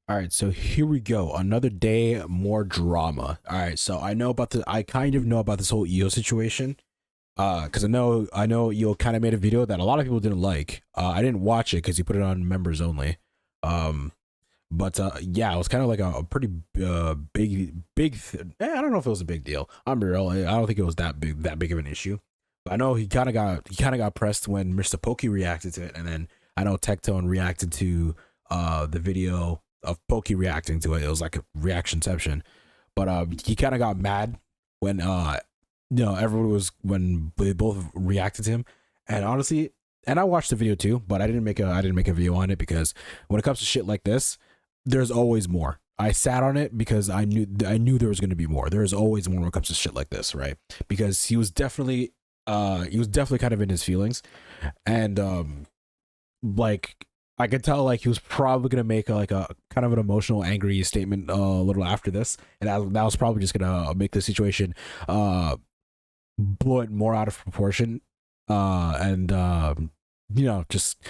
All right, so here we go. Another day, more drama. All right, so I kind of know about this whole EO situation. Because I know EO kind of made a video that a lot of people didn't like. I didn't watch it because he put it on members only. Um, but yeah, it was kind of like a pretty I don't know if it was a big deal. I'm real. I don't think it was that big of an issue. But I know he kind of got pressed when Mr. Pokey reacted to it, and then I know Tectone reacted to the video of Pokey reacting to it. It was like a reactionception. But he kind of got mad when everyone was when they both reacted to him. And honestly, and I watched the video too, but I didn't make a video on it because when it comes to shit like this, there's always more. I sat on it because I knew there was going to be more. There is always more when it comes to shit like this, right? Because he was definitely kind of in his feelings, and like I could tell like he was probably gonna make a kind of an emotional, angry statement a little after this, and that was probably just gonna make the situation blow it more out of proportion, and just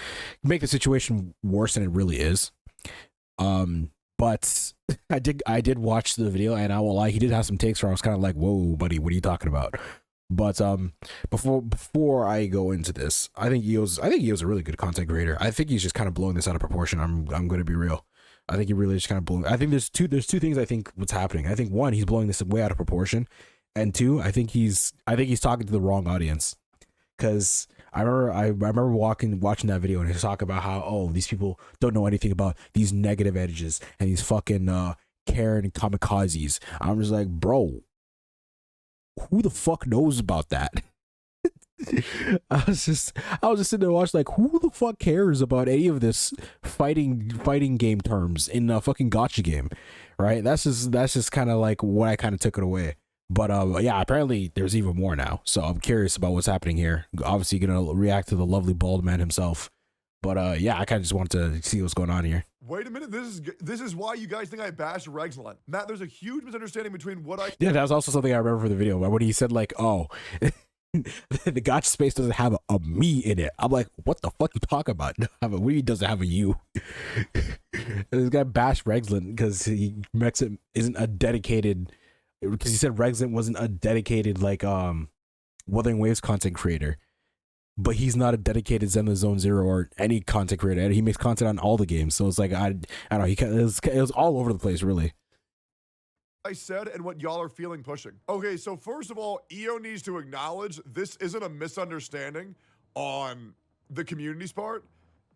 make the situation worse than it really is. But I did watch the video, and I will lie, he did have some takes where I was kind of like, "Whoa, buddy, what are you talking about?" But before I go into this, I think Eo's a really good content creator. I think he's just kind of blowing this out of proportion. I'm going to be real. I think he really is kind of blowing. I think there's two things I think what's happening. I think one, he's blowing this way out of proportion, and two, I think he's talking to the wrong audience. Because I remember watching that video, and he talk about how, oh, these people don't know anything about these negative edges and these fucking Karen kamikazes. I'm just like, bro, who the fuck knows about that? I was just sitting there watching like, who the fuck cares about any of this fighting game terms in a fucking gotcha game, right? That's just kind of like what I kind of took it away. But yeah, apparently there's even more now. So I'm curious about what's happening here. Obviously gonna react to the lovely bald man himself. But yeah, I kind of just wanted to see what's going on here. Wait a minute, this is why you guys think I bashed Rexlent. Matt, there's a huge misunderstanding between what I Yeah, that was also something I remember from the video. When he said like, oh, the gotcha space doesn't have a me in it. I'm like, what the fuck you talking about? What do you doesn't have a you? This guy bashed Rexlent because Rexlent isn't a dedicated, because he said Rexlent wasn't a dedicated like Wuthering Waves content creator, but he's not a dedicated Zenless Zone Zero or any content creator. He makes content on all the games, so it's like I don't know. It was all over the place, really. said and what y'all are feeling pushing. Okay, so first of all, EO needs to acknowledge this isn't a misunderstanding on the community's part.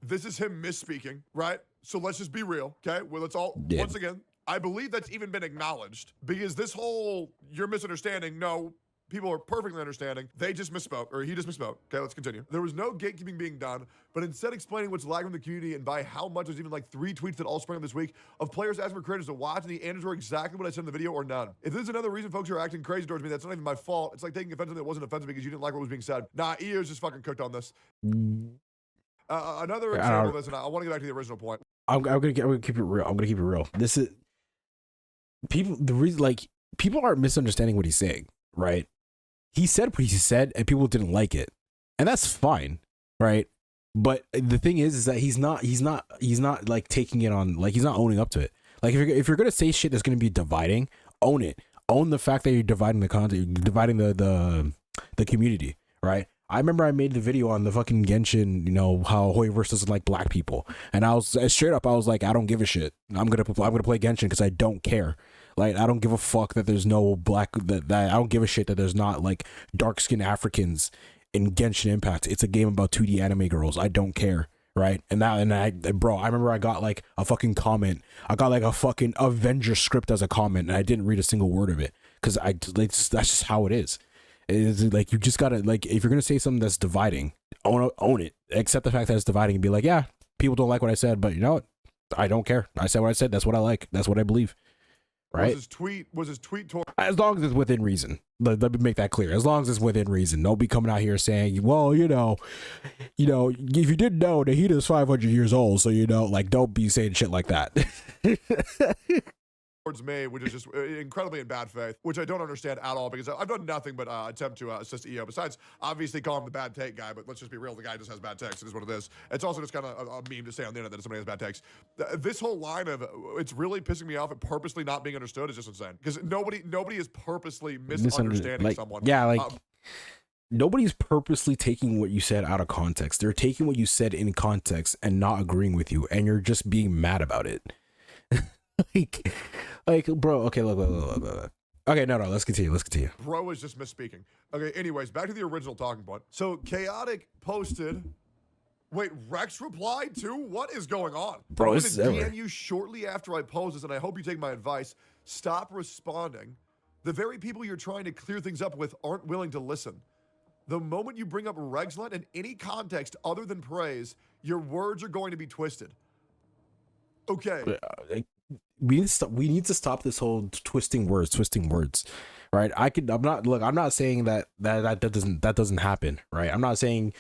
This is him misspeaking, right? So let's just be real, okay? Well, let's all, Yeah. once again, I believe that's even been acknowledged because this whole, you're misunderstanding, no, people are perfectly understanding. They just misspoke, or he just misspoke. Okay, let's continue. There was no gatekeeping being done, but instead explaining what's lacking in the community and by how much. There's even like 3 tweets that all sprang up this week of players asking for creators to watch, and the answers were exactly what I said in the video or none. If there's another reason folks are acting crazy towards me, that's not even my fault. It's like taking offense to something that wasn't offensive because you didn't like what was being said. Nah, EO's just fucking cooked on this. Another example of this, and I want to get back to the original point. I'm gonna keep it real. I'm gonna keep it real. This is people. The reason, like, people aren't misunderstanding what he's saying, right? He said what he said, and people didn't like it, and that's fine, right? But the thing is that he's not like taking it on, like he's not owning up to it. Like if you're gonna say shit that's gonna be dividing, own it. Own the fact that you're dividing the content, you're dividing the community, right? I remember I made the video on the fucking Genshin, how Hoyoverse doesn't like black people, and I was straight up, I was like, I don't give a shit. I'm gonna play Genshin because I don't care. Like, I don't give a fuck that there's no black, that I don't give a shit that there's not like dark skinned Africans in Genshin Impact. It's a game about 2D anime girls. I don't care. Right. Bro, I remember I got like a fucking comment. I got like a fucking Avenger script as a comment, and I didn't read a single word of it because that's just how it is. It's like, you just gotta, like, if you're gonna say something that's dividing, own it. Accept the fact that it's dividing and be like, yeah, people don't like what I said, but you know what? I don't care. I said what I said. That's what I like. That's what I believe. Right? Was his tweet toward, as long as it's within reason. Let me make that clear. As long as it's within reason. Don't be coming out here saying, well, if you didn't know, Nahida's 500 years old, so like, don't be saying shit like that. towards me, which is just incredibly in bad faith, which I don't understand at all, because I've done nothing but attempt to assist EO, besides obviously call him the bad take guy, but let's just be real, the guy just has bad takes. It is what it is. It's also just kind of a meme to say on the internet that somebody has bad takes. This whole line of it's really pissing me off at purposely not being understood is just insane, because nobody is purposely misunderstanding someone. Yeah, like nobody's purposely taking what you said out of context. They're taking what you said in context and not agreeing with you, and you're just being mad about it. like, bro. Okay, look. Okay, no, let's continue. Bro is just misspeaking. Okay, anyways, back to the original talking point. So Chaotik posted. Wait, Rex replied too? What is going on? Bro, I'm gonna DM you shortly after I post this, and I hope you take my advice. Stop responding. The very people you're trying to clear things up with aren't willing to listen. The moment you bring up Rexlent in any context other than praise, your words are going to be twisted. Okay. We need to stop this whole twisting words, right? I'm not saying that doesn't happen, right? I'm not saying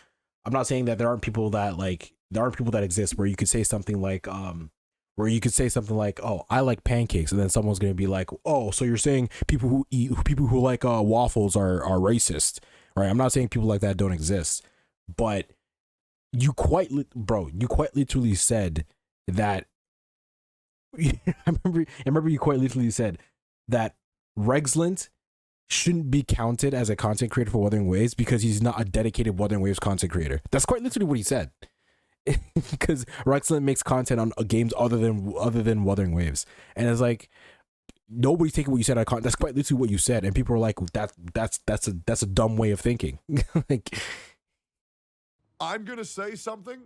that there aren't people that exist where you could say something like oh, I like pancakes, and then someone's gonna be like, oh, so you're saying people who like waffles are racist, right? I'm not saying people like that don't exist, but you quite literally said that. I remember you quite literally said that Rexlent shouldn't be counted as a content creator for Wuthering Waves because he's not a dedicated Wuthering Waves content creator. That's quite literally what he said. Because Rexlent makes content on games other than Wuthering Waves, and it's like nobody's taking what you said out of context. That's quite literally what you said, and people are like, that's a dumb way of thinking. Like, I'm gonna say something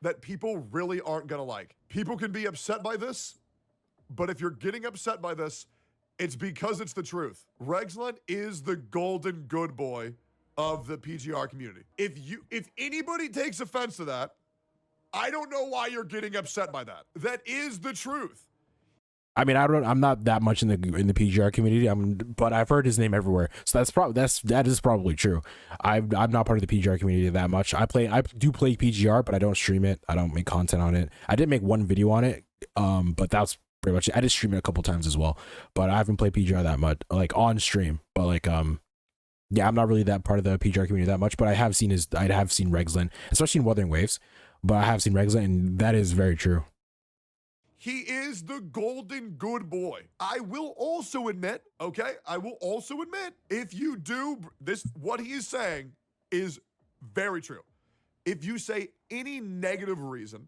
that people really aren't gonna like. People can be upset by this, but if you're getting upset by this, it's because it's the truth. Rexlent is the golden good boy of the PGR community. If anybody takes offense to that, I don't know why you're getting upset by that. That is the truth. I mean, I'm not that much in the PGR community. But I've heard his name everywhere, so that is probably true. I'm not part of the PGR community that much. I do play PGR, but I don't stream it. I don't make content on it. I did make one video on it, but that's pretty much it. I did stream it a couple times as well, but I haven't played PGR that much, like on stream. But like, yeah, I'm not really that part of the PGR community that much. But I have seen Rexlent, especially in Wuthering Waves. But I have seen Rexlent, and that is very true. He is the golden good boy. I will also admit, if you do this, what he is saying is very true. If you say any negative reason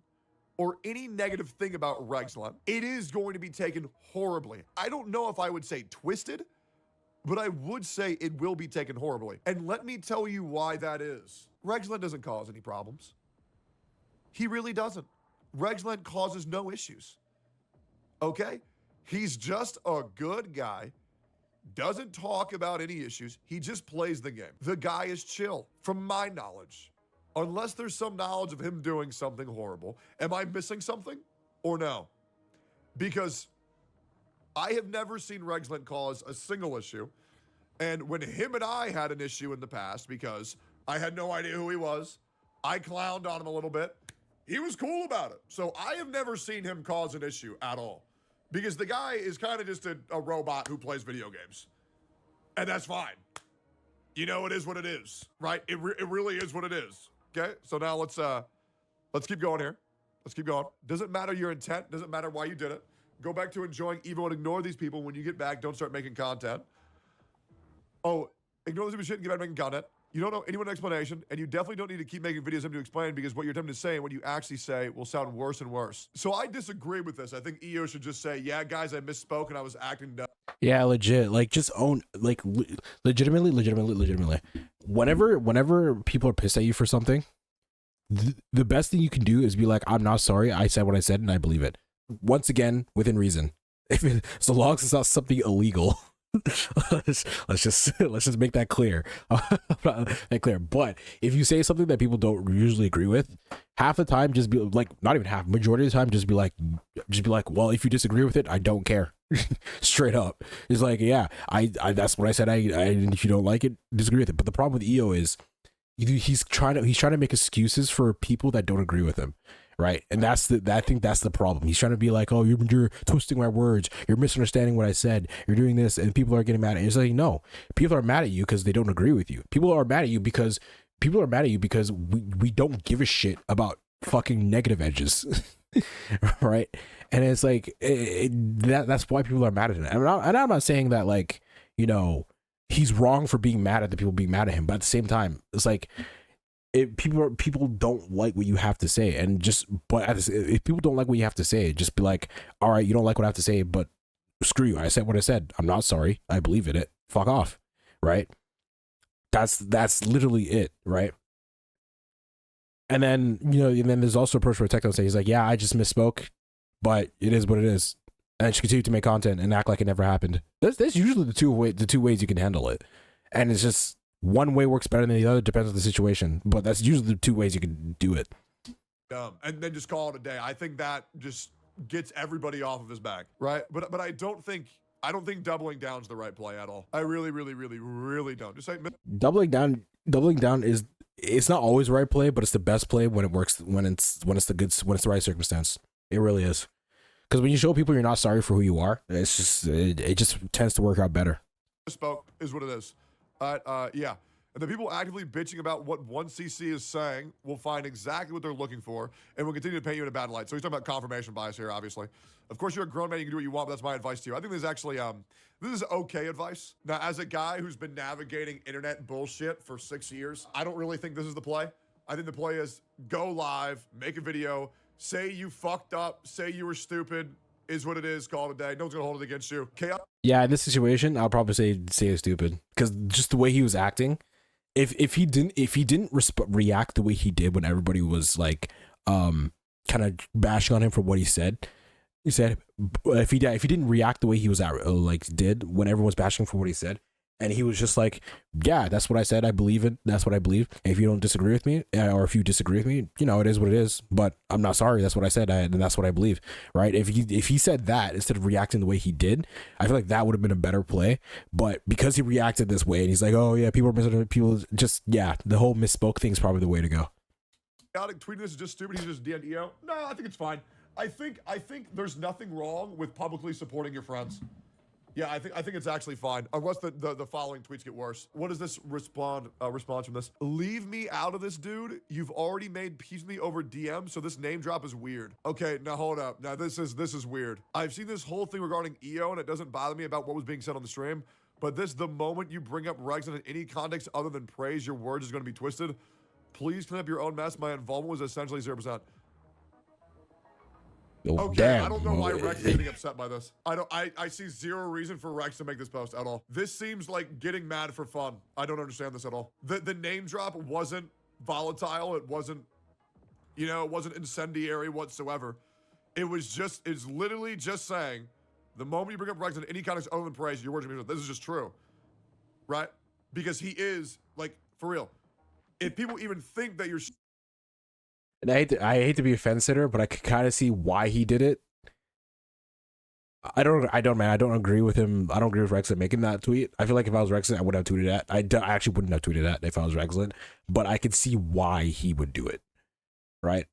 or any negative thing about Rexlent, it is going to be taken horribly. I don't know if I would say twisted, but I would say it will be taken horribly. And let me tell you why that is. Rexlent doesn't cause any problems. He really doesn't. Rexlent causes no issues. Okay? He's just a good guy, doesn't talk about any issues. He just plays the game. The guy is chill, from my knowledge. Unless there's some knowledge of him doing something horrible. Am I missing something or no? Because I have never seen Rexlent cause a single issue. And when him and I had an issue in the past, because I had no idea who he was, I clowned on him a little bit. He was cool about it. So I have never seen him cause an issue at all. Because the guy is kind of just a robot who plays video games. And that's fine. You know, it is what it is, right? It really is what it is. Okay? So now let's keep going here. Let's keep going. Doesn't matter your intent. Doesn't matter why you did it. Go back to enjoying Evo and ignore these people. When you get back, don't start making content. Oh, ignore this shit and get back to making content. You don't know anyone's explanation, and you definitely don't need to keep making videos to explain, because what you're attempting to say and what you actually say will sound worse and worse. So I disagree with this. I think EO should just say, yeah, guys, I misspoke and I was acting dumb. Yeah, legit. Like, just own, like, legitimately. Whenever people are pissed at you for something, the best thing you can do is be like, I'm not sorry. I said what I said and I believe it. Once again, within reason. So long as it's not something illegal. let's just make that clear. But if you say something that people don't usually agree with, half the time, just be like, not even half, majority of the time, just be like, well, if you disagree with it, I don't care. Straight up. It's like, yeah, I that's what I said. I if you don't like it, disagree with it. But the problem with EO is he's trying to make excuses for people that don't agree with him. right? And I think that's the problem. He's trying to be like, oh, you're twisting my words, you're misunderstanding what I said, you're doing this, and people are getting mad at you. It's like, no, people are mad at you because they don't agree with you. People are mad at you because we don't give a shit about fucking negative edges. Right? And it's like that's why people are mad at him. And I'm not saying that, like, you know, he's wrong for being mad at the people being mad at him, but at the same time, it's like, people don't like what you have to say, and if people don't like what you have to say, just be like, all right, you don't like what I have to say, but screw you, I said what I said, I'm not sorry, I believe in it, fuck off, right? That's literally it, right? And then, you know, and then there's also a person for techno say, he's like, yeah, I just misspoke, but it is what it is, and she continued to make content and act like it never happened. That's usually the two ways you can handle it, and it's just one way works better than the other, depends on the situation, but that's usually the two ways you can do it. And then just call it a day. I think that just gets everybody off of his back, right? But I don't think doubling down is the right play at all. I really, really, really, really don't. Just say doubling down is, it's not always the right play, but it's the best play when it works, when it's the right circumstance. It really is. Because when you show people you're not sorry for who you are, it's just it just tends to work out better. Spoke is what it is. Yeah. And the people actively bitching about what 1cc is saying will find exactly what they're looking for and will continue to paint you in a bad light. So he's talking about confirmation bias here, obviously. Of course, you're a grown man, you can do what you want, but that's my advice to you. I think this is actually, this is okay advice. Now, as a guy who's been navigating internet bullshit for 6 years, I don't really think this is the play. I think the play is go live, make a video, say you fucked up, say you were stupid, is what it is, call it a day. No one's gonna hold it against you. Chaotic. Yeah, in this situation, I'll probably say it's stupid, because just the way he was acting, if he didn't react the way he did when everybody was like kind of bashing on him for what he said, if he didn't react the way he was did when everyone was bashing for what he said, and he was just like, yeah, that's what I said, I believe it, that's what I believe, and if you don't disagree with me, or if you disagree with me, you know, it is what it is, but I'm not sorry, that's what I said, and that's what I believe, right? If he said that instead of reacting the way he did, I feel like that would have been a better play. But because he reacted this way and he's like, oh yeah, people are misunderstanding, people just, yeah, the whole misspoke thing is probably the way to go. Chaotic tweeting this is just stupid, he's just DM'd EO. No, I think it's fine. I think there's nothing wrong with publicly supporting your friends. Yeah, I think it's actually fine, unless the following tweets get worse. What is this response from this? Leave me out of this, dude. You've already made peace with me over DM, so this name drop is weird. Okay, now hold up. Now this is weird. I've seen this whole thing regarding EO, and it doesn't bother me about what was being said on the stream, but the moment you bring up Rexlent in any context other than praise, your words is going to be twisted. Please clean up your own mess. My involvement was essentially 0%. Oh, okay, damn. I don't know why Rex is getting upset by this. I see zero reason for Rex to make this post at all. This seems like getting mad for fun. I don't understand this at all. The name drop wasn't volatile. It wasn't, you know, it wasn't incendiary whatsoever. It's literally just saying, the moment you bring up Rex in any context other than praise, your words are going to be, this is just true. Right? Because he is, like, for real. If people even think that you're... And I hate to be a fence sitter, but I could kind of see why he did it. I don't agree with him. I don't agree with Rexlent making that tweet. I feel like if I was Rexlent, I would have tweeted that. I actually wouldn't have tweeted that if I was Rexlent, but I could see why he would do it. Right?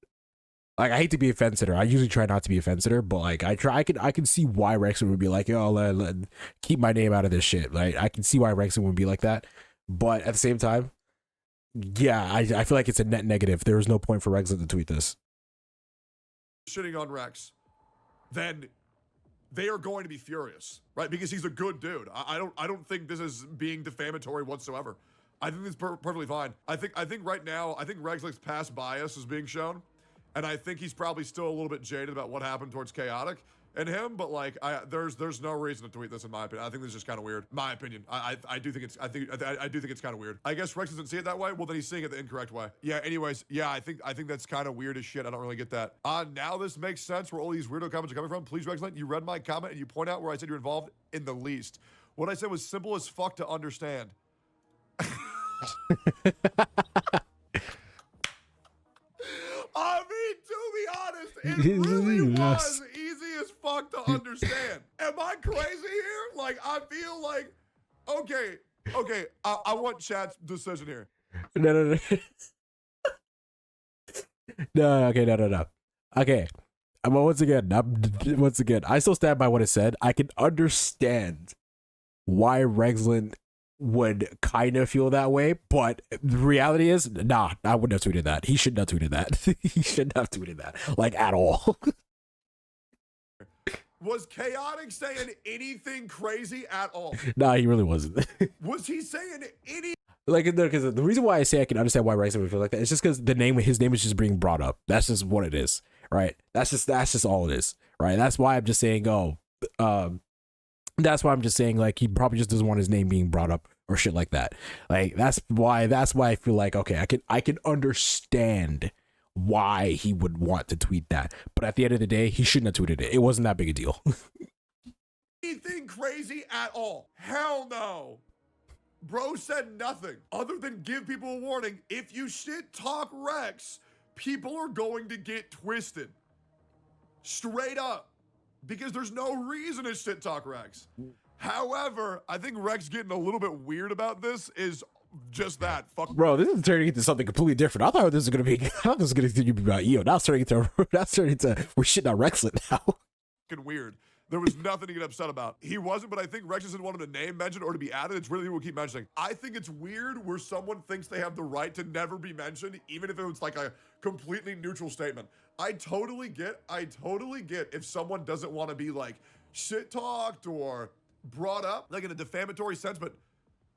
Like, I hate to be a fence sitter. I usually try not to be a fence sitter, but like I can see why Rexlent would be like, yo, keep my name out of this shit. Like, I can see why Rexlent would be like that, but at the same time, yeah, I feel like it's a net negative. There was no point for Rexlent to tweet this. Shitting on Rex, then they are going to be furious, right? Because he's a good dude. I don't think this is being defamatory whatsoever. I think it's perfectly fine. I think right now, I think Rexlent's past bias is being shown, and I think he's probably still a little bit jaded about what happened towards Chaotik and him. But like, there's no reason to tweet this in my opinion. I think this is just kind of weird. My opinion. I do think it's kind of weird. I guess Rex doesn't see it that way. Well, then he's seeing it the incorrect way. Yeah. Anyways, yeah, I think that's kind of weird as shit. I don't really get that. Now this makes sense where all these weirdo comments are coming from. Please, Rexlent, you read my comment and you point out where I said you're involved in the least. What I said was simple as fuck to understand. I mean, to be honest, it really was easy as fuck to understand. Am I crazy here? Like, I feel like, okay, I want chat's decision here. No. No, okay, no. Okay. But once again, I still stand by what I said. I can understand why Rexlent would kind of feel that way, but the reality is, nah, I wouldn't have tweeted that. He shouldn't have tweeted that. He shouldn't have tweeted that, like, at all. Was Chaotic saying anything crazy at all? Nah, he really wasn't. Was he saying any? Like, because the reason why I say I can understand why Rexlent would feel like that is just because his name is just being brought up. That's just what it is, right? That's just all it is, right? That's why I'm just saying, that's why I'm just saying, like, he probably just doesn't want his name being brought up or shit like that. Like, that's why I feel like, okay, I can understand why he would want to tweet that. But at the end of the day, he shouldn't have tweeted it. It wasn't that big a deal. Anything crazy at all? Hell no. Bro said nothing other than give people a warning. If you shit talk Rex, people are going to get twisted. Straight up. Because there's no reason to shit talk Rex. However, I think Rex getting a little bit weird about this is just that. Fuck. Bro, this is turning into something completely different. I thought this was gonna be about Eo. Now it's turning into we're shitting on Rexlent now. Fucking weird. There was nothing to get upset about. He wasn't, but I think Rex doesn't want him to name mentioned or to be added. It's really people keep mentioning. I think it's weird where someone thinks they have the right to never be mentioned, even if it was like a completely neutral statement. I totally get if someone doesn't want to be like shit talked or brought up like in a defamatory sense, but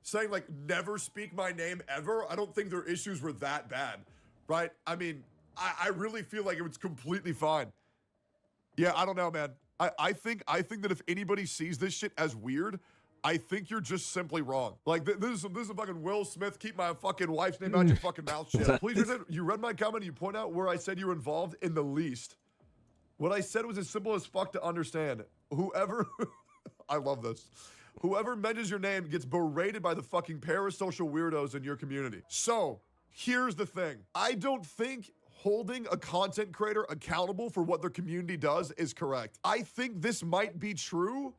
saying like never speak my name ever, I don't think their issues were that bad, right? I mean, I really feel like it was completely fine. Yeah, I don't know, man. I think that if anybody sees this shit as weird, I think you're just simply wrong. Like, this is a fucking Will Smith, keep my fucking wife's name out your fucking mouth shit. Please, you read my comment and you point out where I said you were involved in the least. What I said was as simple as fuck to understand. Whoever, I love this. Whoever mentions your name gets berated by the fucking parasocial weirdos in your community. So, here's the thing. I don't think holding a content creator accountable for what their community does is correct. I think this might be true.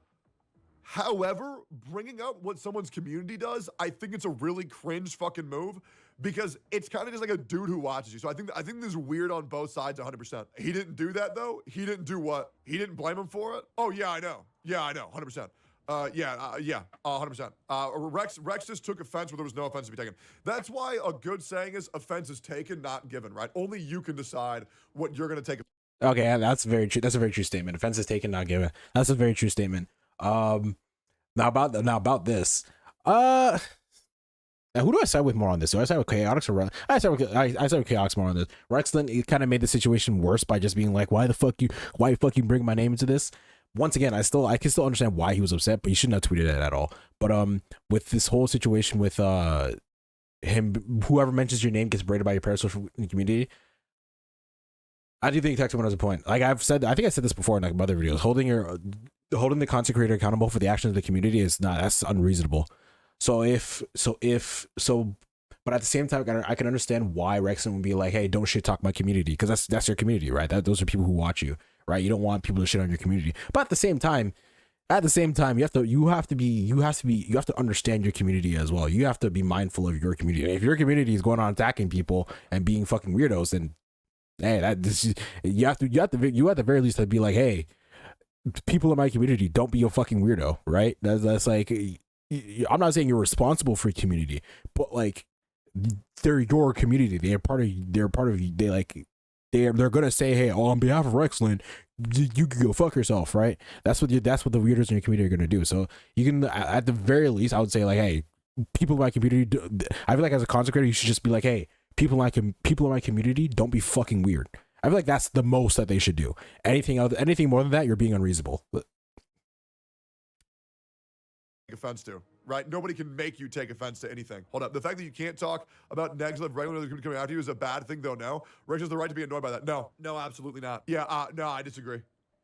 However, bringing up what someone's community does, I think it's a really cringe fucking move because it's kind of just like a dude who watches you. So I think this is weird on both sides 100%. He didn't do that though. He didn't do what? He didn't blame him for it? Oh yeah, I know. Yeah, I know, 100%. 100%. Rex just took offense where there was no offense to be taken. That's why a good saying is offense is taken, not given, right? Only you can decide what you're going to take. Okay, that's very true. That's a very true statement. Offense is taken, not given. That's a very true statement. Now about this. Now who do I side with more on this? Do I side with Chaotic or I side with Chaotic more on this? Rexlent, it kind of made the situation worse by just being like, why you fucking bring my name into this? Once again, I can still understand why he was upset, but he shouldn't have tweeted it at all. But with this whole situation with him, whoever mentions your name gets berated by your parasocial community. I do think Textman has a point. Like I think I said this before in like other videos. Holding the content creator accountable for the actions of the community that's unreasonable. But at the same time, I can understand why Rexlent would be like, hey, don't shit talk my community, because that's your community, right? Those are people who watch you. Right, you don't want people to shit on your community, but at the same time, you have to understand your community as well. You have to be mindful of your community. And if your community is going on attacking people and being fucking weirdos, then hey, you have at the very least to be like, hey, people in my community, don't be a fucking weirdo, right? That's like, I'm not saying you're responsible for your community, but like, they're your community. They're part of. They're gonna say, hey, on behalf of Rexlent, you can go fuck yourself, right? That's what the weirdos in your community are gonna do. So you can, at the very least, I would say like, hey, people in my community. I feel like as a content creator, you should just be like, hey, people in my community, don't be fucking weird. I feel like that's the most that they should do. Anything more than that, you're being unreasonable. Offense to, right? Nobody can make you take offense to anything. Hold up. The fact that you can't talk about negative regularly coming after you is a bad thing, though. No, Rex has the right to be annoyed by that. No, absolutely not. Yeah, no, I disagree.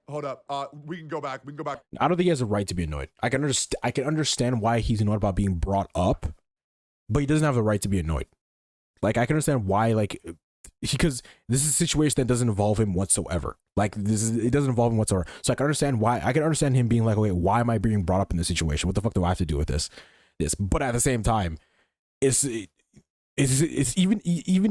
Hold up. We can go back. I don't think he has a right to be annoyed. I can understand why he's annoyed about being brought up, but he doesn't have the right to be annoyed. Like, I can understand why, like, because this is a situation that doesn't involve him whatsoever. Like, it doesn't involve him whatsoever. So I can understand him being like, okay, why am I being brought up in this situation? What the fuck do I have to do with this? But at the same time, it's even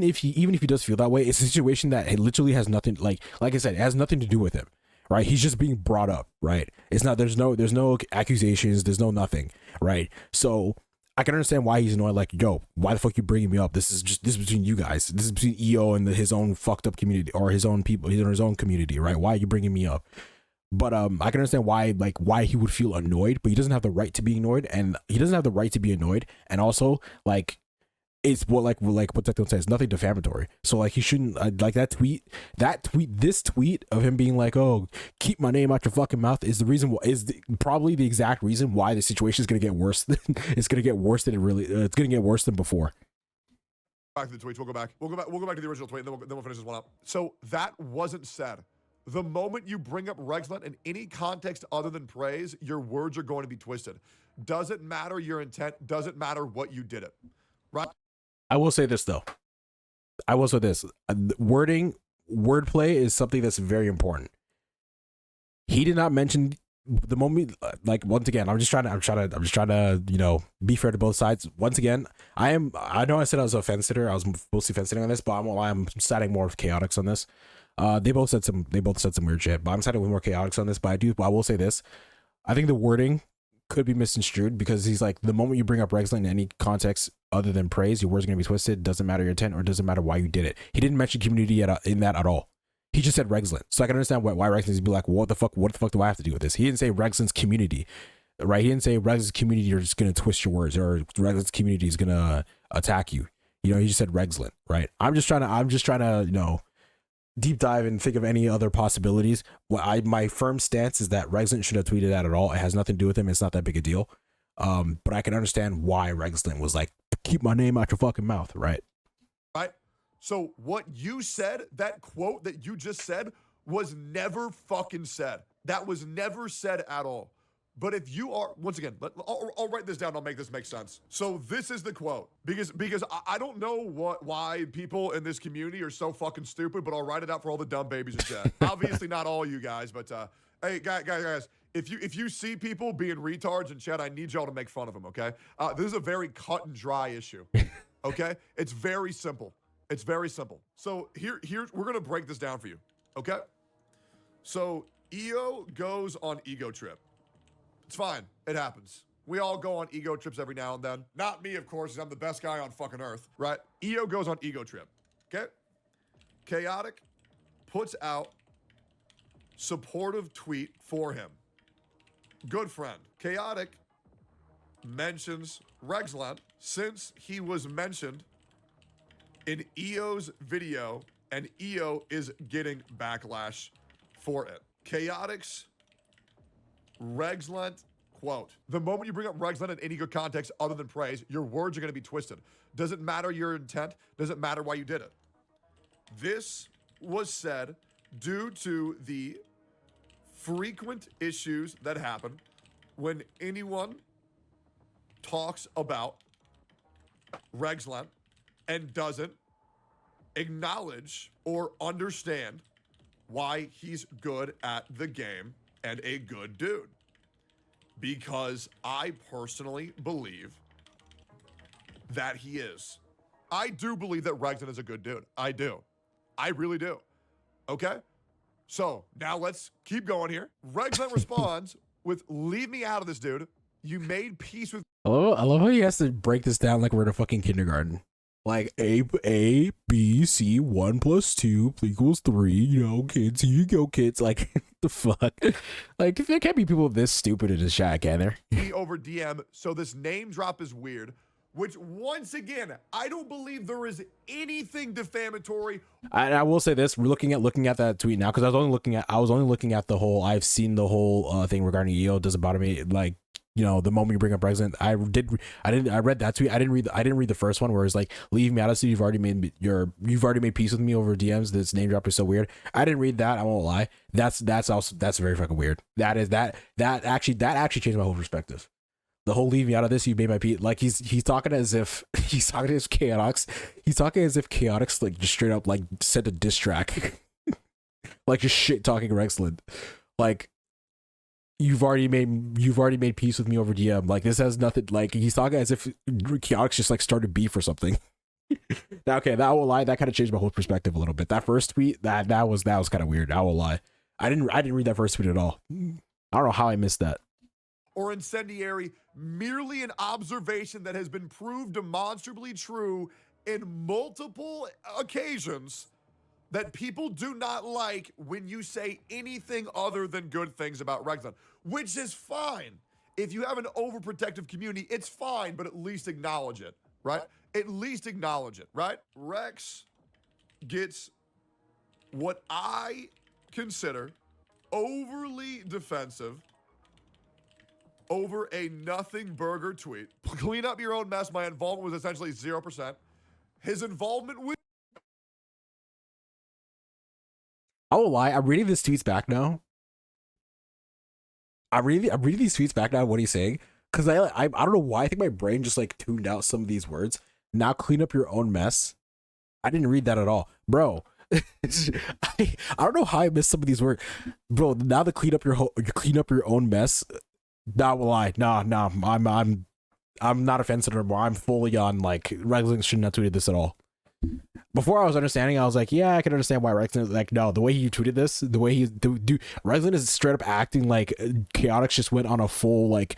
if he does feel that way, it's a situation that it literally has nothing, like I said, it has nothing to do with him, right? He's just being brought up, right? It's not, there's no accusations, there's no nothing, right? So I can understand why he's annoyed, like, yo, why the fuck you bringing me up? This is between you guys. This is between EO and his own fucked up community, or his own people, his own community, right? Why are you bringing me up? But I can understand why he would feel annoyed, but he doesn't have the right to be annoyed, and he doesn't have the right to be annoyed, and also like it's what Techno says, nothing defamatory. So like he shouldn't like this tweet of him being like, oh, keep my name out your fucking mouth is the reason probably the exact reason why the situation is gonna get worse. It's gonna get worse than it's gonna get worse than before. Back to the tweets. We'll go back to the original tweet, and then we'll finish this one up. So that wasn't said. The moment you bring up Rexlent in any context other than praise, your words are going to be twisted. Doesn't matter your intent. Doesn't matter what you did it. Right? I will say this though. Wordplay is something that's very important. He did not mention the moment. Like, once again, I'm just trying to, you know, be fair to both sides. Once again, I know I said I was a fence sitter. I was mostly fence sitting on this, but I'm siding more with Chaotics on this. They both said some weird shit, but I'm siding with more Chaotics on this. But I will say this. I think the wording could be misconstrued, because he's like, the moment you bring up Rexlent in any context other than praise, your words are going to be twisted. Doesn't matter your intent, or doesn't matter why you did it. He didn't mention community in that at all. He just said Rexlent. So I can understand why Rexlent's be like, what the fuck do I have to do with this? He didn't say Rexlent's community, right? He didn't say Rexlent's community are just going to twist your words, or Rexlent's community is going to attack you. You know, he just said Rexlent, right? I'm just trying to, you know, deep dive and think of any other possibilities. My firm stance is that Rexlent should have tweeted that at all. It has nothing to do with him. It's not that big a deal. But I can understand why Rexlent was like, keep my name out your fucking mouth, right? Right. So what you said, that quote that you just said, was never fucking said. That was never said at all. But if you are, once again, I'll write this down. I'll make this make sense. So this is the quote, because I don't know why people in this community are so fucking stupid, but I'll write it out for all the dumb babies in chat. Obviously not all you guys, but hey, guys, if you see people being retards in chat, I need y'all to make fun of them, okay? This is a very cut and dry issue, okay? It's very simple. It's very simple. So here we're gonna break this down for you, okay? So EO goes on ego trip. It's fine. It happens. We all go on ego trips every now and then. Not me, of course, because I'm the best guy on fucking earth, right? EO goes on ego trip, okay? Chaotic puts out supportive tweet for him. Good friend. Chaotic mentions Rexlent since he was mentioned in EO's video, and EO is getting backlash for it. Chaotic's Rexlent quote: the moment you bring up Rexlent in any good context other than praise, your words are going to be twisted. Doesn't matter your intent. Doesn't matter why you did it. This was said due to the frequent issues that happen when anyone talks about Rexlent and doesn't acknowledge or understand why he's good at the game and a good dude. Because I personally believe that he is. I do believe that Rexlent is a good dude. I do. I really do. Okay? So now let's keep going here. Rexlent responds with, leave me out of this, dude. You made peace with. I love how he has to break this down like we're in a fucking kindergarten. Like A, B, C, 1 + 2 = 3, you know, kids, here you go, kids. Like, the fuck? Like, there can't be people this stupid in the chat, can there? Over DM, so this name drop is weird, which, once again, I don't believe there is anything defamatory. I will say this, we're looking at that tweet now, because I was only looking at the whole, I've seen the whole thing regarding EO, doesn't bother me, like, you know, the moment you bring up Rexlent, I read that tweet. I didn't read the first one where it's like, leave me out of this. You've already made peace with me over DMs. This name drop is so weird. I didn't read that. I won't lie. That's very fucking weird. That actually changed my whole perspective. The whole leave me out of this. You made my peace. Like he's talking as if Chaotix. He's talking as if Chaotix like just straight up like sent a diss track, like just shit talking Rexlent, like. You've already made peace with me over DM. Like, this has nothing. Like, he's talking as if Chaotic just like started beef or something. Now, okay, that will lie. That kind of changed my whole perspective a little bit. That first tweet, that was kind of weird. I will lie. I didn't read that first tweet at all. I don't know how I missed that. Or incendiary, merely an observation that has been proved demonstrably true in multiple occasions that people do not like when you say anything other than good things about Rexlent, which is fine. If you have an overprotective community, it's fine, but at least acknowledge it, right? At least acknowledge it, right? Rex gets what I consider overly defensive over a nothing burger tweet. Clean up your own mess. My involvement was essentially 0%. His involvement with... I will lie. I'm reading these tweets back now. I'm reading these tweets back now. What he's saying, because I don't know why. I think my brain just like tuned out some of these words. Now clean up your own mess. I didn't read that at all, bro. I don't know how I missed some of these words, bro. Now the clean up your own mess. Not will lie. Nah. I'm not offensive anymore. I'm fully on like Rexlent shouldn't have tweeted this at all. Before I was understanding, I was like, yeah, I can understand why Rexlent, like, no, the way he tweeted this, the way he Rexlent is straight up acting like Chaotic just went on a full like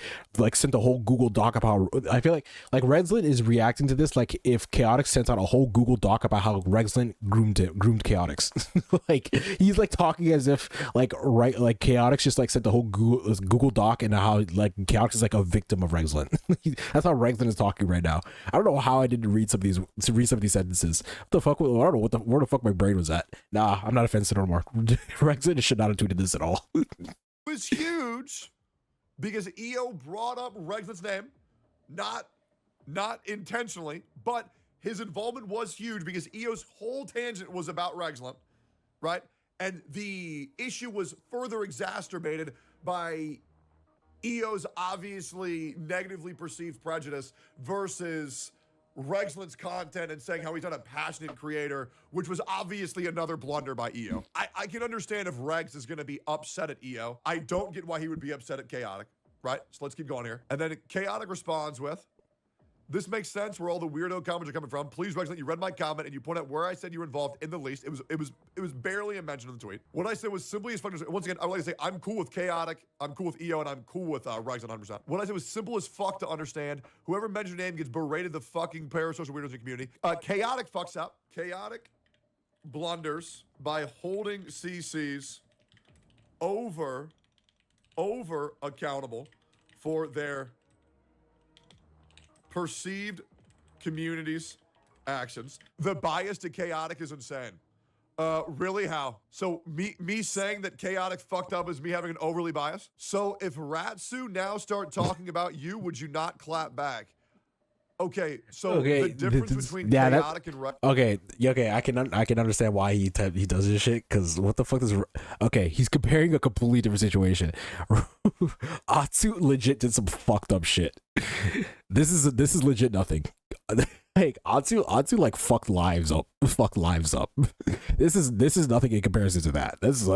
sent a whole Google Doc about. I feel like Rexlent is reacting to this like if Chaotic sent out a whole Google Doc about how Rexlent groomed Chaotix. Like he's like talking as if like Chaotix just like sent the whole Google Doc and how like Chaotix is like a victim of Rexlent. That's how Rexlent is talking right now. I don't know how I didn't read some of these sentences. What the fuck? I don't know where the fuck my brain was at. Nah, I'm not offensive anymore. Rexlent should not have tweeted this at all. It was huge because EO brought up Rexlent's name, not intentionally, but his involvement was huge because EO's whole tangent was about Rexlent, right? And the issue was further exacerbated by EO's obviously negatively perceived prejudice versus Rexlent's content and saying how he's not a passionate creator, which was obviously another blunder by EO. I can understand if Rex is going to be upset at EO. I don't get why he would be upset at Chaotic, right? So let's keep going here. And then Chaotic responds with, this makes sense where all the weirdo comments are coming from. Please, Rexlent, you read my comment and you point out where I said you were involved in the least. It was barely a mention in the tweet. What I said was simply as fuck. Once again, I would like to say I'm cool with Chaotic, I'm cool with EO, and I'm cool with Rexlent 100%. What I said was simple as fuck to understand. Whoever mentioned your name gets berated the fucking parasocial weirdos in the community. Chaotic fucks up. Chaotic blunders by holding CCs over accountable for their perceived community's actions. The bias to Chaotic is insane. Really? How? So me saying that Chaotic fucked up is me having an overly bias? So if Ratsu now start talking about you, would you not clap back? Okay, so the difference between Chaotic and Rex. Okay, I can understand why he does this shit, because what the fuck is... Okay, he's comparing a completely different situation. Atsu legit did some fucked up shit. This is legit nothing. Hey, Atsu like fucked lives up. This is nothing in comparison to that. That's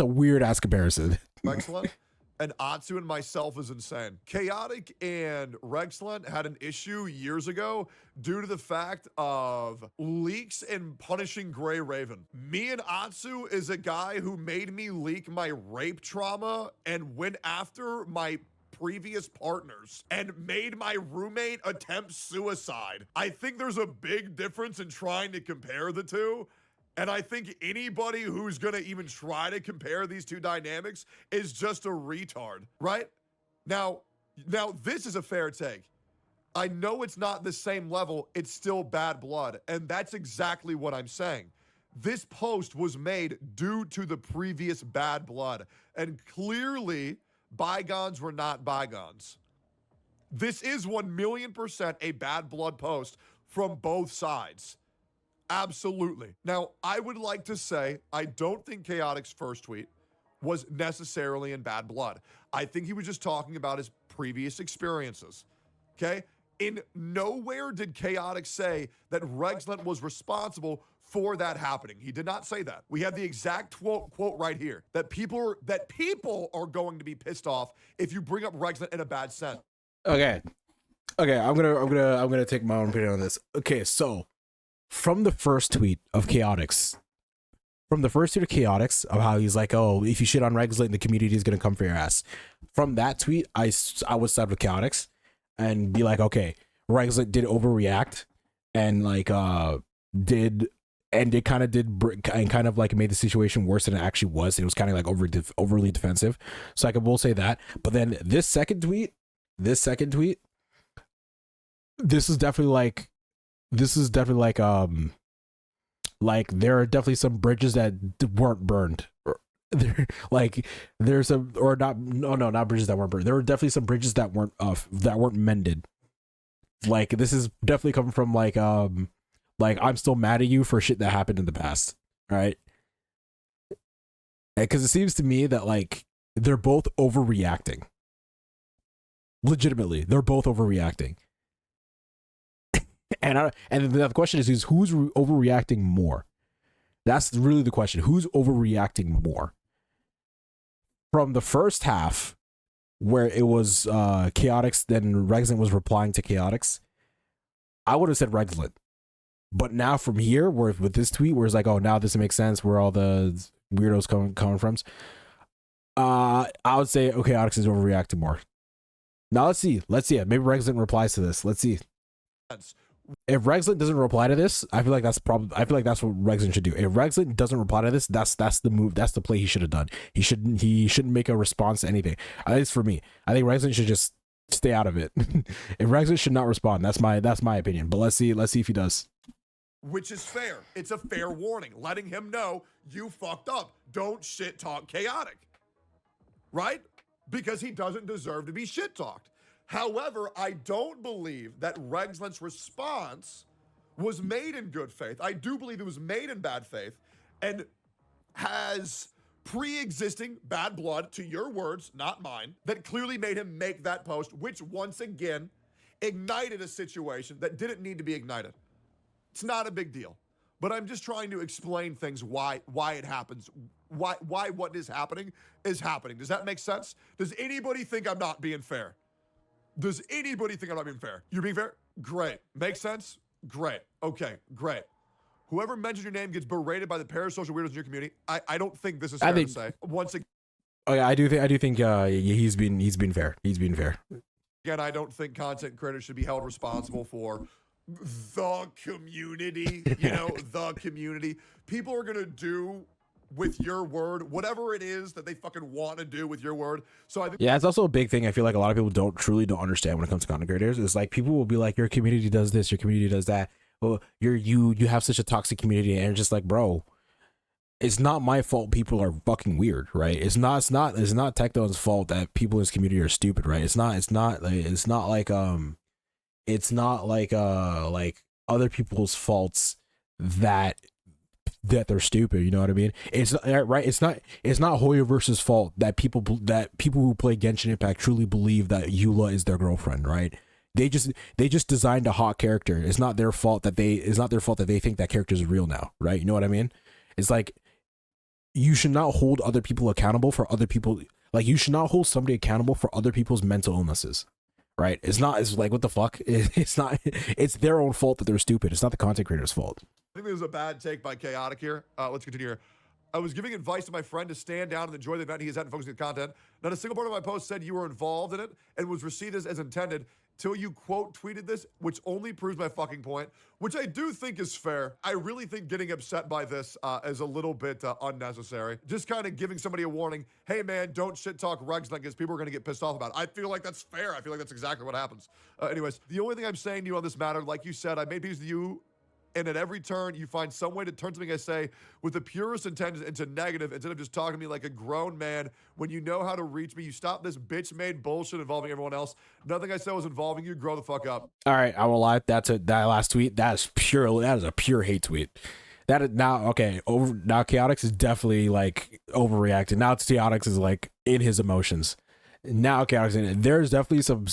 a weird ass comparison. Excellent. And Atsu and myself is insane. Chaotic and Rexlent had an issue years ago due to the fact of leaks and punishing Grey Raven. Me and Atsu is a guy who made me leak my rape trauma and went after my previous partners and made my roommate attempt suicide. I think there's a big difference in trying to compare the two. And I think anybody who's going to even try to compare these two dynamics is just a retard, right? Now this is a fair take. I know it's not the same level. It's still bad blood. And that's exactly what I'm saying. This post was made due to the previous bad blood. And clearly, bygones were not bygones. This is 1,000,000% a bad blood post from both sides. Absolutely. Now, I would like to say I don't think Chaotic's first tweet was necessarily in bad blood. I think he was just talking about his previous experiences. Okay? In nowhere did Chaotic say that Rexlent was responsible for that happening. He did not say that. We have the exact quote right here. That people are going to be pissed off if you bring up Rexlent in a bad sense. Okay. Okay, I'm gonna take my own opinion on this. Okay, so from the first tweet of Chaotix, of how he's like, oh, if you shit on Rexlent, the community is gonna come for your ass. From that tweet, I would side with Chaotix and be like, okay, Rexlent did overreact and like did kind of like made the situation worse than it actually was. It was kind of like overly defensive. So I will say that. But then this second tweet, this is definitely like there are definitely some bridges that weren't burned. Like there's a or not no no not bridges that weren't burned. There were definitely some bridges that weren't mended. Like this is definitely coming from like I'm still mad at you for shit that happened in the past, right? Because it seems to me that like they're both overreacting. Legitimately, they're both overreacting. And the question is who's overreacting more? That's really the question. Who's overreacting more? From the first half, where it was Chaotix, then Rexlent was replying to Chaotix, I would have said Rexlent. But now from here, where with this tweet, where it's like, oh, now this makes sense, where all the weirdos coming from, I would say Chaotix is overreacting more. Now let's see. Maybe Rexlent replies to this. Let's see. If Rexlent doesn't reply to this, I feel like that's what Rexlent should do. If Rexlent doesn't reply to this, that's the move. That's the play he should have done. He shouldn't make a response to anything. At least for me, I think Rexlent should just stay out of it. If Rexlent should not respond, that's my opinion. But let's see if he does. Which is fair. It's a fair warning, letting him know you fucked up. Don't shit talk Chaotic, right? Because he doesn't deserve to be shit talked. However, I don't believe that Rexlent's response was made in good faith. I do believe it was made in bad faith and has pre-existing bad blood, to your words, not mine, that clearly made him make that post, which once again ignited a situation that didn't need to be ignited. It's not a big deal, but I'm just trying to explain things, why it happens, why what is happening is happening. Does that make sense? Does anybody think I'm not being fair? Does anybody think I'm not being fair? You're being fair? Great. Makes sense? Great. Okay, great. Whoever mentions your name gets berated by the parasocial weirdos in your community. I don't think this is fair to say. Once again, oh yeah, I do think he's been fair. He's been fair. Again, I don't think content creators should be held responsible for the community. You know, the community. People are gonna do with your word whatever it is that they fucking want to do with your word. So I think it's also a big thing. I feel like a lot of people don't understand when it comes to content creators. It's like people will be like, your community does this, your community does that. Well, you have such a toxic community, and it's just like, bro, it's not my fault people are fucking weird, right? It's not Techno's fault that people in his community are stupid, right? It's not like other people's faults that they're stupid, you know what I mean? It's right. It's not Hoyoverse's fault that people who play Genshin Impact truly believe that Eula is their girlfriend, right? They just designed a hot character. It's not their fault that they think that character is real now, right? You know what I mean? It's like you should not hold other people accountable for other people. Like you should not hold somebody accountable for other people's mental illnesses, right? It's like, what the fuck? It's their own fault that they're stupid. It's not the content creator's fault. I think there's a bad take by Chaotic here. Let's continue here. I was giving advice to my friend to stand down and enjoy the event he is at and focus on the content. Not a single part of my post said you were involved in it and was received as intended till you quote tweeted this, which only proves my fucking point, which I do think is fair. I really think getting upset by this is a little bit unnecessary. Just kind of giving somebody a warning. Hey man, don't shit talk Rexlent because people are going to get pissed off about it. I feel like that's fair. I feel like that's exactly what happens. Anyways, the only thing I'm saying to you on this matter, like you said, I made peace with you, and at every turn, you find some way to turn something I say with the purest intentions into negative instead of just talking to me like a grown man. When you know how to reach me, you stop this bitch-made bullshit involving everyone else. Nothing I said was involving you. Grow the fuck up. All right, I will lie. That last tweet, that is a pure hate tweet. That is now, okay, now Chaotix is definitely like overreacting. Now Chaotix is like in his emotions. Now Chaotic, there's definitely some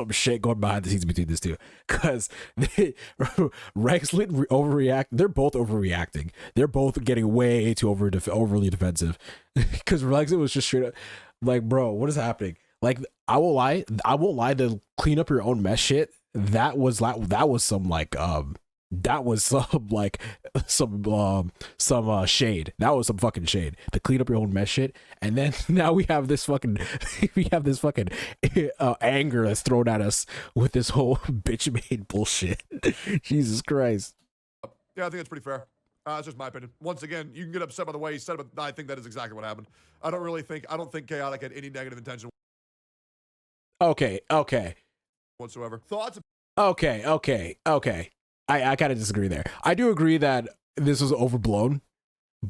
shit going behind the scenes between these two, because Rexlent overreact. They're both overreacting. They're both getting way too overly defensive, because Rexlent was just straight up like, bro, what is happening? Like, I won't lie. The clean up your own mess shit that was some like that was some like some shade. That was some fucking shade to clean up your own mess shit. And then now we have this fucking anger that's thrown at us with this whole bitch made bullshit. Jesus Christ. Yeah, I think that's pretty fair. It's just my opinion. Once again, you can get upset by the way he said it, but I think that is exactly what happened. I don't think Chaotik had any negative intention Okay. whatsoever. Thoughts? Okay. I kind of disagree there. I do agree that this was overblown,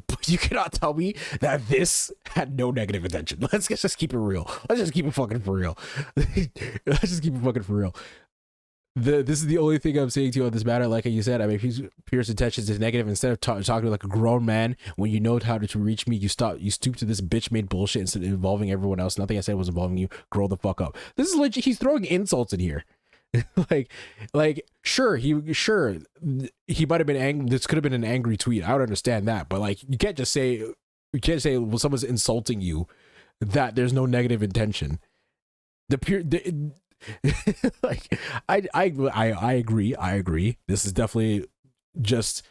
but you cannot tell me that this had no negative intention. Let's just keep it real. Let's just keep it fucking for real. This is the only thing I'm saying to you on this matter. Like you said, I mean, Pierce's intentions is negative. Instead of talking like a grown man, when you know how to reach me, you stoop to this bitch made bullshit instead of involving everyone else. Nothing I said was involving you. Grow the fuck up. This is legit. He's throwing insults in here. Sure, he might have been angry. This could have been an angry tweet. I would understand that, but like, you can't say well, someone's insulting you that there's no negative intention. Like, I agree. This is definitely just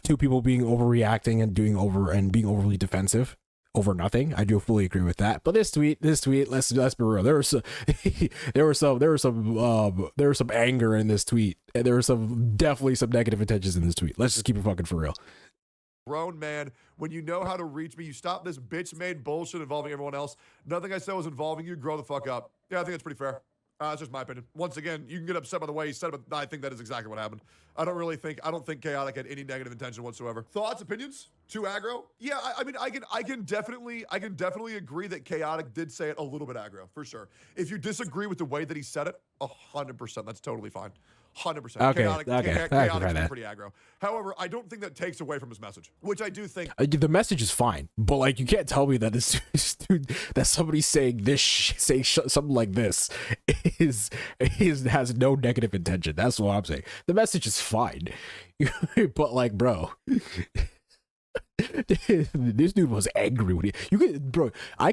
two people being overreacting and being overly defensive over nothing. I do fully agree with that. But this tweet, let's be real. There was some anger in this tweet, and there was definitely some negative intentions in this tweet. Let's just keep it fucking for real. Grown man, when you know how to reach me, you stop this bitch made bullshit involving everyone else. Nothing I said was involving you. Grow the fuck up. Yeah, I think that's pretty fair. It's just my opinion. Once again, you can get upset by the way he said it, but I think that is exactly what happened. I don't think Chaotik had any negative intention whatsoever. Thoughts, opinions? Too aggro? Yeah, I mean, I can definitely agree that Chaotik did say it a little bit aggro, for sure. If you disagree with the way that he said it, 100%, that's totally fine. 100%. Okay. Chaotic's pretty aggro. However, I don't think that takes away from his message, which I do think. The message is fine, but like, you can't tell me that this dude, that somebody saying something like this has no negative intention. That's what I'm saying. The message is fine, but like, bro. This dude was angry when I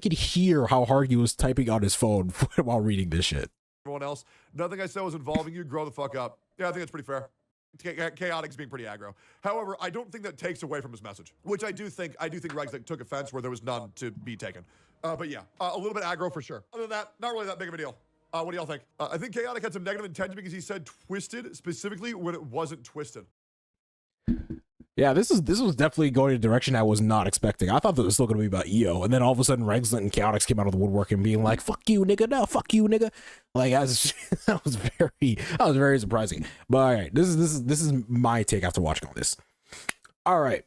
could hear how hard he was typing on his phone while reading this shit. Everyone else, nothing I said was involving you. Grow the fuck up. Yeah, I think that's pretty fair. Chaotic's being pretty aggro. However, I don't think that takes away from his message, which I do think Rexlent took offense where there was none to be taken. But yeah, a little bit aggro for sure. Other than that, not really that big of a deal. What do y'all think? I think Chaotik had some negative intention because he said twisted specifically when it wasn't twisted. Yeah, this was definitely going in a direction I was not expecting. I thought that it was still going to be about EO, and then all of a sudden Rexlent and Chaotic came out of the woodwork and being like, "Fuck you, nigga! No, fuck you, nigga!" Like, that was very surprising. But all right, this is my take after watching all this. All right,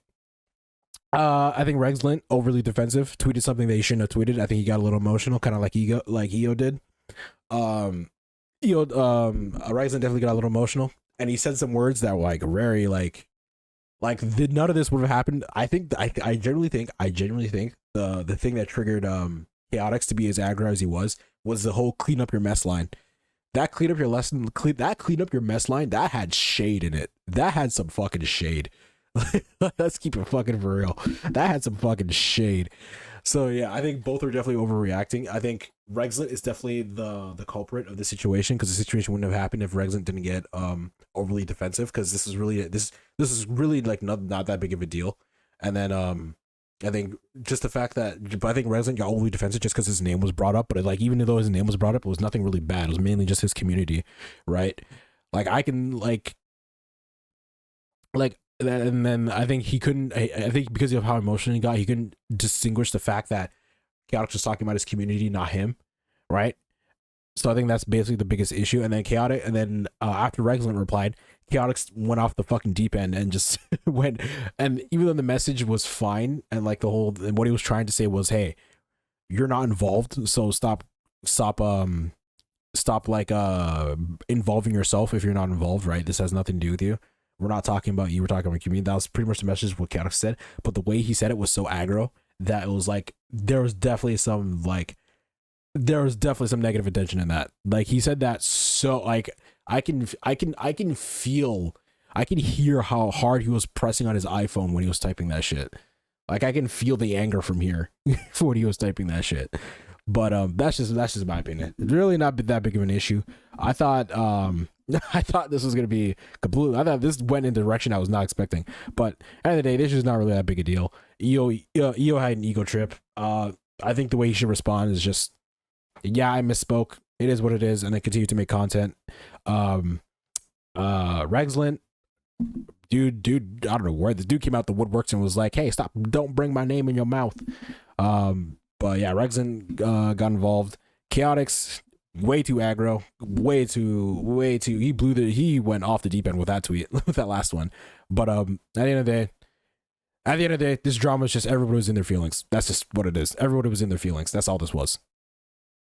I think Rexlent, overly defensive, tweeted something that he shouldn't have tweeted. I think he got a little emotional, kind of like EO did. Rexlent definitely got a little emotional, and he said some words that were like very like none of this would have happened. I genuinely think the thing that triggered Chaotix to be as aggro as he was the whole clean up your mess line. That clean up your mess line, that had shade in it. That had some fucking shade. Let's keep it fucking for real. That had some fucking shade. So yeah, I think both are definitely overreacting. I think Rexlent is definitely the culprit of the situation, because the situation wouldn't have happened if Rexlent didn't get overly defensive, because this is really like not that big of a deal. And then I think just the fact that I think Rexlent got overly defensive just because his name was brought up, but like, even though his name was brought up, it was nothing really bad. It was mainly just his community, right? Like, I can like and then I think he couldn't. I think because of how emotional he got, he couldn't distinguish the fact that Chaotic was talking about his community, not him, right? So I think that's basically the biggest issue. And then after Rexlent replied, Chaotic went off the fucking deep end and just went. And even though the message was fine, and like what he was trying to say was, hey, you're not involved, so stop like involving yourself if you're not involved, right? This has nothing to do with you. We're not talking about you. We're talking about community. That was pretty much the message of what Chaotic said. But the way he said it was so aggro that it was like there was definitely some negative intention in that. Like, he said that so like I can hear how hard he was pressing on his iPhone when he was typing that shit. Like, I can feel the anger from here for when he was typing that shit. But that's just my opinion. It's really not that big of an issue. I thought I thought this was gonna be completely. I thought this went in the direction I was not expecting. But at the end of the day, this is not really that big a deal. EO had an ego trip. I think the way he should respond is just, yeah, I misspoke. It is what it is, and then continue to make content. Rexlent, dude, I don't know where the dude came out the woodworks and was like, "Hey, stop! Don't bring my name in your mouth." But yeah, Rexlent got involved. Chaotik's way too aggro, way too. He went off the deep end with that tweet, with that last one. But at the end of the day, this drama is just everybody was in their feelings. That's just what it is. Everybody was in their feelings. That's all this was.